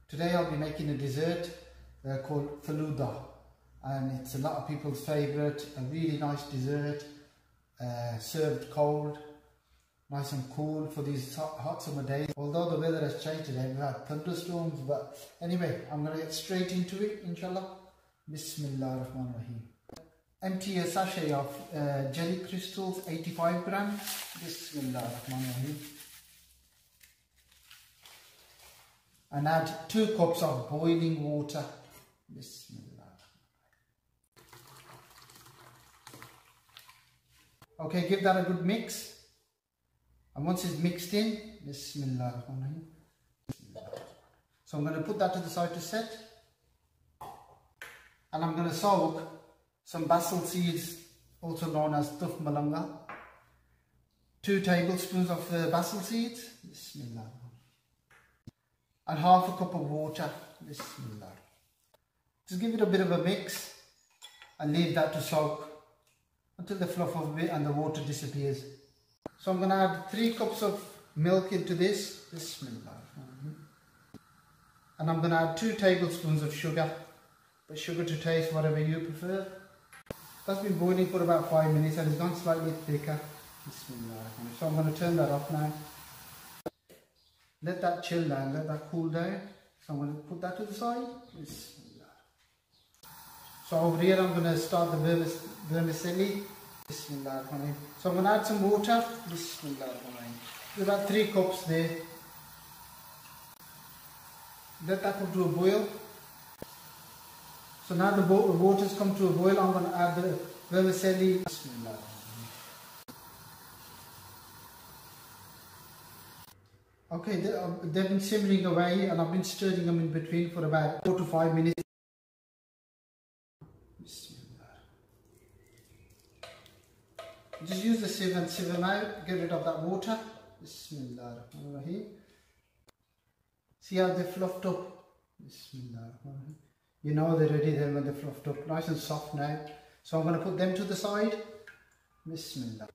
Today I'll be making a dessert called Falooda, and it's a lot of people's favourite, a really nice dessert, served cold, nice and cool for these hot summer days. Although the weather has changed today, we've had thunderstorms, but anyway, I'm going to get straight into it, inshallah. Bismillahirrahmanirrahim. Empty a sachet of jelly crystals, 85 grams. Bismillahirrahmanirrahim. And add 2 cups of boiling water. Bismillah. Okay, give that a good mix. And once it's mixed in, Bismillah. So I'm going to put that to the side to set. And I'm going to soak some basil seeds, also known as tuf malanga. 2 tablespoons of basil seeds. Bismillah. And half a cup of water. Bismillah. Just give it a bit of a mix and leave that to soak until the fluff of it and the water disappears. So I'm going to add 3 cups of milk into this. Bismillah. And I'm going to add 2 tablespoons of sugar. But sugar to taste, whatever you prefer. That's been boiling for about 5 minutes and it's gone slightly thicker. Bismillah. So I'm going to turn that off now. Let that chill down, let that cool down. So I'm going to put that to the side. Bismillah. So over here I'm going to start the vermicelli. Bismillah. So I'm going to add some water. Bismillah. About 3 cups there. Let that come to a boil. So now the water's come to a boil, I'm going to add the vermicelli. Bismillah. Okay, they've been simmering away and I've been stirring them in between for about 4 to 5 minutes. Bismillah. Just use the sieve and sieve them out, get rid of that water. Bismillah. See how they fluffed up? Bismillah. You know they're ready then when they're fluffed up, nice and soft now. So I'm going to put them to the side. Bismillah.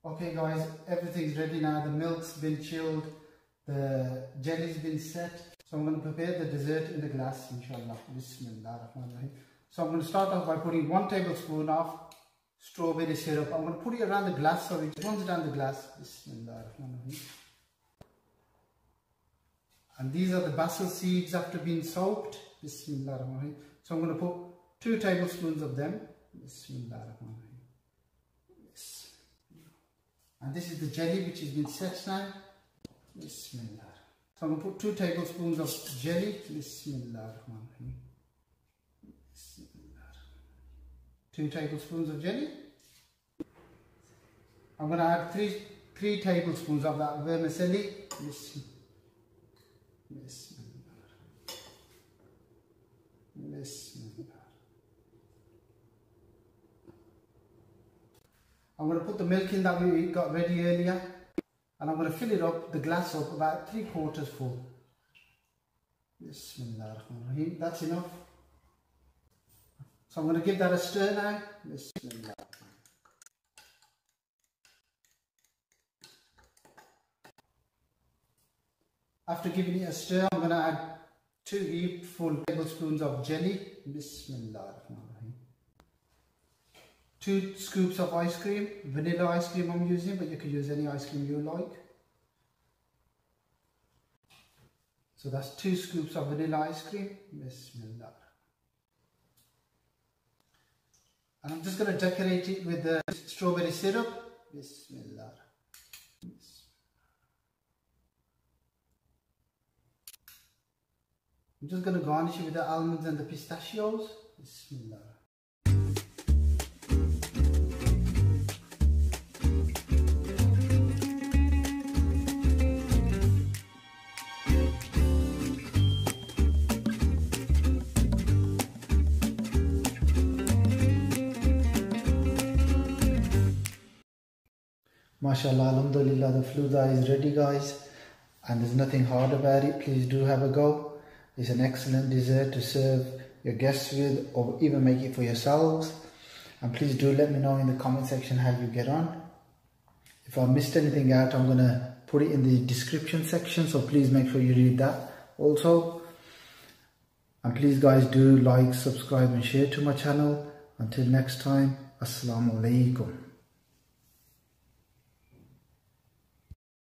Okay guys, everything's ready now. The milk's been chilled, the jelly's been set. So I'm going to prepare the dessert in the glass, inshallah. Bismillah. So I'm going to start off by putting 1 tablespoon of strawberry syrup. I'm going to put it around the glass so it runs down the glass. Bismillah. And these are the basil seeds after being soaked. Bismillah. So I'm going to put 2 tablespoons of them. Bismillah. And this is the jelly which has been set now. Bismillah. So I'm going to put 2 tablespoons of jelly. Bismillah. 2 tablespoons of jelly. I'm going to add 3 tablespoons of that vermicelli. Bismillah. I'm going to put the milk in that we got ready earlier, and I'm going to fill it up, the glass up, about 3/4 full. Bismillahirrahmanirrahim. That's enough. So I'm going to give that a stir now. Bismillah. After giving it a stir, I'm going to add 2 full tablespoons of jelly. Bismillahirrahmanirrahim. 2 scoops of ice cream, vanilla ice cream I'm using, but you can use any ice cream you like. So that's 2 scoops of vanilla ice cream. Bismillah. And I'm just going to decorate it with the strawberry syrup. Bismillah. I'm just going to garnish it with the almonds and the pistachios. Bismillah. MashaAllah, alhamdulillah, the Falooda is ready guys, and there's nothing hard about it. Please do have a go. It's an excellent dessert to serve your guests with, or even make it for yourselves. And please do let me know in the comment section how you get on. If I missed anything out, I'm going to put it in the description section, so please make sure you read that. also. And please guys, do like, subscribe and share to my channel. Until next time, Assalamu alaikum.